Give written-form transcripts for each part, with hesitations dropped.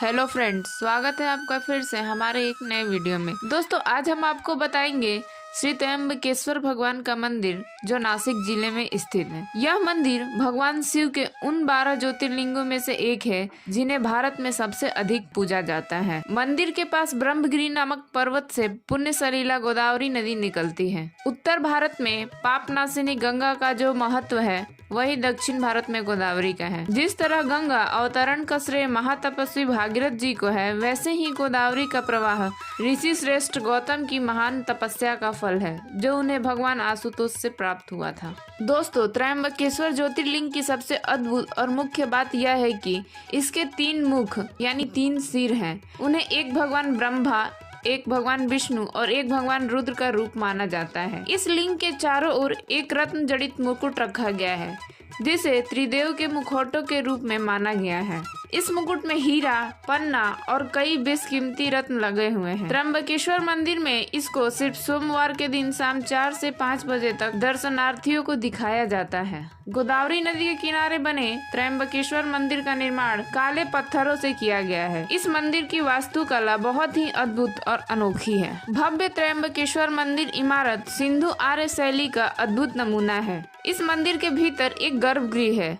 Hello friends, स्वागत है आपका फिर से हमारे एक नए वीडियो में। दोस्तों, आज हम आपको बताएंगे श्री त्र्यंबकेश्वर भगवान का मंदिर जो नासिक जिले में स्थित है। यह मंदिर भगवान शिव के उन 12 ज्योतिर्लिंगों में से एक है जिन्हें भारत में सबसे अधिक पूजा जाता है। मंदिर के पास ब्रह्मगिरी नामक पर्वत से पुण्य सलीला गोदावरी नदी निकलती है। उत्तर भारत में पापनाशिनी गंगा का जो महत्व है वही दक्षिण भारत में गोदावरी का है। जिस तरह गंगा अवतरण का श्रेय महातपस्वी भागीरथ जी को है, वैसे ही गोदावरी का प्रवाह ऋषि श्रेष्ठ गौतम की महान तपस्या का फल है जो उन्हें भगवान आशुतोष से प्राप्त हुआ था। दोस्तों, त्र्यंबकेश्वर ज्योतिर्लिंग की सबसे अद्भुत और मुख्य बात यह है कि इसके 3 मुख यानी 3 सिर हैं। उन्हें एक भगवान ब्रह्मा, एक भगवान विष्णु और एक भगवान रुद्र का रूप माना जाता है। इस लिंग के चारों ओर एक रत्न जड़ित मुकुट रखा गया है जिसे त्रिदेव के मुखौटों के रूप में माना गया है। इस मुकुट में हीरा, पन्ना और कई बेशकीमती रत्न लगे हुए हैं। त्र्यंबकेश्वर मंदिर में इसको सिर्फ सोमवार के दिन शाम 4 से 5 बजे तक दर्शनार्थियों को दिखाया जाता है। गोदावरी नदी के किनारे बने त्र्यंबकेश्वर मंदिर का निर्माण काले पत्थरों से किया गया है। इस मंदिर की वास्तुकला बहुत ही अद्भुत और अनोखी है। भव्य त्र्यंबकेश्वर मंदिर इमारत सिंधु आर्य शैली का अद्भुत नमूना है। इस मंदिर के भीतर एक गर्भगृह है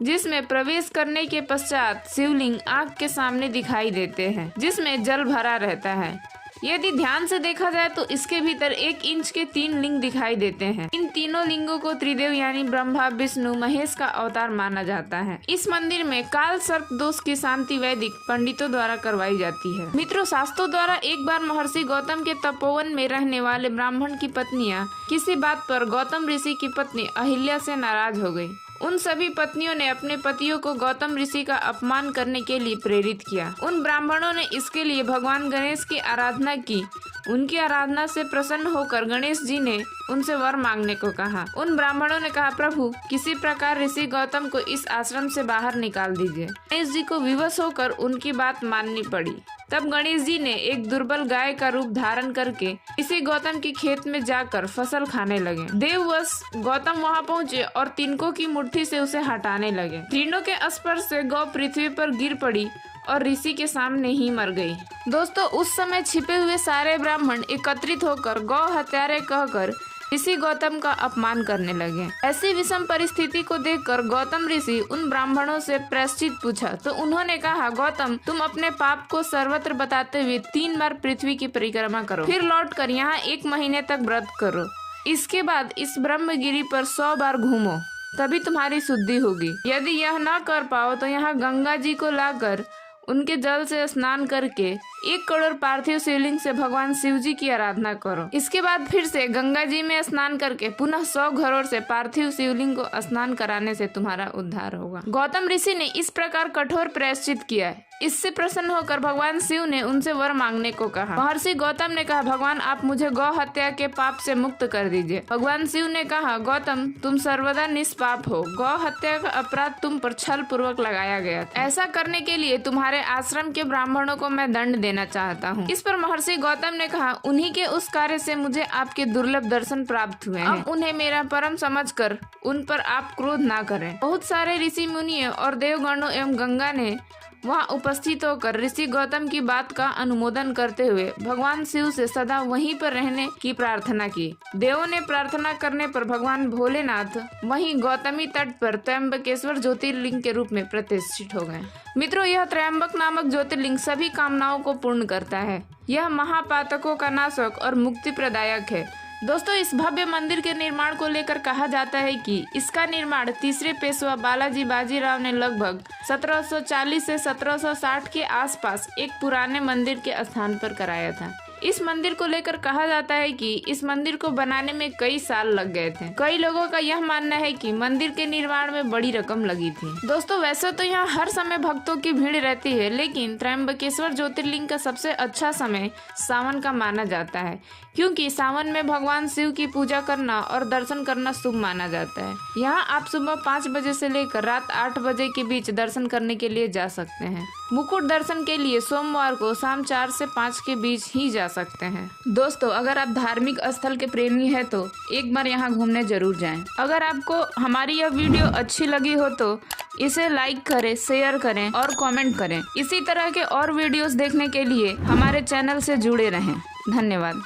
जिसमें प्रवेश करने के पश्चात शिवलिंग आंख के सामने दिखाई देते हैं जिसमें जल भरा रहता है। यदि ध्यान से देखा जाए तो इसके भीतर 1 इंच के 3 लिंग दिखाई देते हैं। इन तीनों लिंगों को त्रिदेव यानी ब्रह्मा, विष्णु, महेश का अवतार माना जाता है। इस मंदिर में काल सर्प दोष की शांति वैदिक पंडितों द्वारा करवाई जाती है। मित्रों, शास्त्रों द्वारा एक बार महर्षि गौतम के तपोवन में रहने वाले ब्राह्मण की पत्नियां किसी बात पर गौतम ऋषि की पत्नी अहिल्या से नाराज हो गयी। उन सभी पत्नियों ने अपने पतियों को गौतम ऋषि का अपमान करने के लिए प्रेरित किया। उन ब्राह्मणों ने इसके लिए भगवान गणेश की आराधना की। उनकी आराधना से प्रसन्न होकर गणेश जी ने उनसे वर मांगने को कहा। उन ब्राह्मणों ने कहा, प्रभु, किसी प्रकार ऋषि गौतम को इस आश्रम से बाहर निकाल दीजिए। गणेश जी को विवश होकर उनकी बात माननी पड़ी। तब गणेश जी ने एक दुर्बल गाय का रूप धारण करके ऋषि गौतम के खेत में जाकर फसल खाने लगे। देववश गौतम वहां पहुंचे और तिनकों की मुट्ठी से उसे हटाने लगे। तीनों के स्पर्श से गौ पृथ्वी पर गिर पड़ी और ऋषि के सामने ही मर गई। दोस्तों, उस समय छिपे हुए सारे ब्राह्मण एकत्रित होकर गौ हत्यारे कहकर ऋषि गौतम का अपमान करने लगे। ऐसी विषम परिस्थिति को देखकर गौतम ऋषि उन ब्राह्मणों से प्रायश्चित पूछा तो उन्होंने कहा, गौतम, तुम अपने पाप को सर्वत्र बताते हुए 3 बार पृथ्वी की परिक्रमा करो, फिर लौटकर यहाँ 1 महीने तक व्रत करो। इसके बाद इस ब्रह्मगिरी पर 100 बार घूमो, तभी तुम्हारी शुद्धि होगी। यदि यह न कर पाओ तो यहाँ गंगा जी को लाकर उनके जल से स्नान करके 1 करोड़ पार्थिव शिवलिंग से भगवान शिव जी की आराधना करो। इसके बाद फिर से गंगा जी में स्नान करके पुनः 100 घरों से पार्थिव शिवलिंग को स्नान कराने से तुम्हारा उद्धार होगा। गौतम ऋषि ने इस प्रकार कठोर प्रायश्चित किया। इससे प्रसन्न होकर भगवान शिव ने उनसे वर मांगने को कहा। महर्षि गौतम ने कहा, भगवान, आप मुझे गौ हत्या के पाप से मुक्त कर दीजिए। भगवान शिव ने कहा, गौतम, तुम सर्वदा निष्पाप हो। गौ हत्या का अपराध तुम पर छल पूर्वक लगाया गया था। ऐसा करने के लिए तुम्हारे आश्रम के ब्राह्मणों को मैं दंड देना चाहता हूँ। इस पर महर्षि गौतम ने कहा, उन्हीं के उस कार्य से मुझे आपके दुर्लभ दर्शन प्राप्त हुए हैं। अब उन्हें मेरा परम समझकर उन पर आप क्रोध ना करें। बहुत सारे ऋषि मुनियों और देवगणों एवं गंगा ने वहाँ उपस्थित होकर ऋषि गौतम की बात का अनुमोदन करते हुए भगवान शिव से सदा वहीं पर रहने की प्रार्थना की। देवों ने प्रार्थना करने पर भगवान भोलेनाथ वहीं गौतमी तट पर त्र्यंबकेश्वर ज्योतिर्लिंग के रूप में प्रतिष्ठित हो गए। मित्रों, यह त्र्यंबक नामक ज्योतिर्लिंग सभी कामनाओं को पूर्ण करता है। यह महापातकों का नाशक और मुक्ति प्रदायक है। दोस्तों, इस भव्य मंदिर के निर्माण को लेकर कहा जाता है कि इसका निर्माण तीसरे पेशवा बालाजी बाजीराव ने लगभग 1740 से 1760 के आसपास एक पुराने मंदिर के स्थान पर कराया था। इस मंदिर को लेकर कहा जाता है कि इस मंदिर को बनाने में कई साल लग गए थे। कई लोगों का यह मानना है कि मंदिर के निर्माण में बड़ी रकम लगी थी। दोस्तों, वैसे तो यहाँ हर समय भक्तों की भीड़ रहती है, लेकिन त्र्यंबकेश्वर ज्योतिर्लिंग का सबसे अच्छा समय सावन का माना जाता है, क्योंकि सावन में भगवान शिव की पूजा करना और दर्शन करना शुभ माना जाता है। यहाँ आप सुबह 5 बजे से लेकर रात 8 बजे के बीच दर्शन करने के लिए जा सकते हैं। मुकुट दर्शन के लिए सोमवार को शाम 4 से 5 के बीच ही जा सकते हैं। दोस्तों, अगर आप धार्मिक स्थल के प्रेमी हैं तो एक बार यहाँ घूमने जरूर जाएं। अगर आपको हमारी यह वीडियो अच्छी लगी हो तो इसे लाइक करें, शेयर करें और कमेंट करें। इसी तरह के और वीडियोस देखने के लिए हमारे चैनल से जुड़े रहें। धन्यवाद।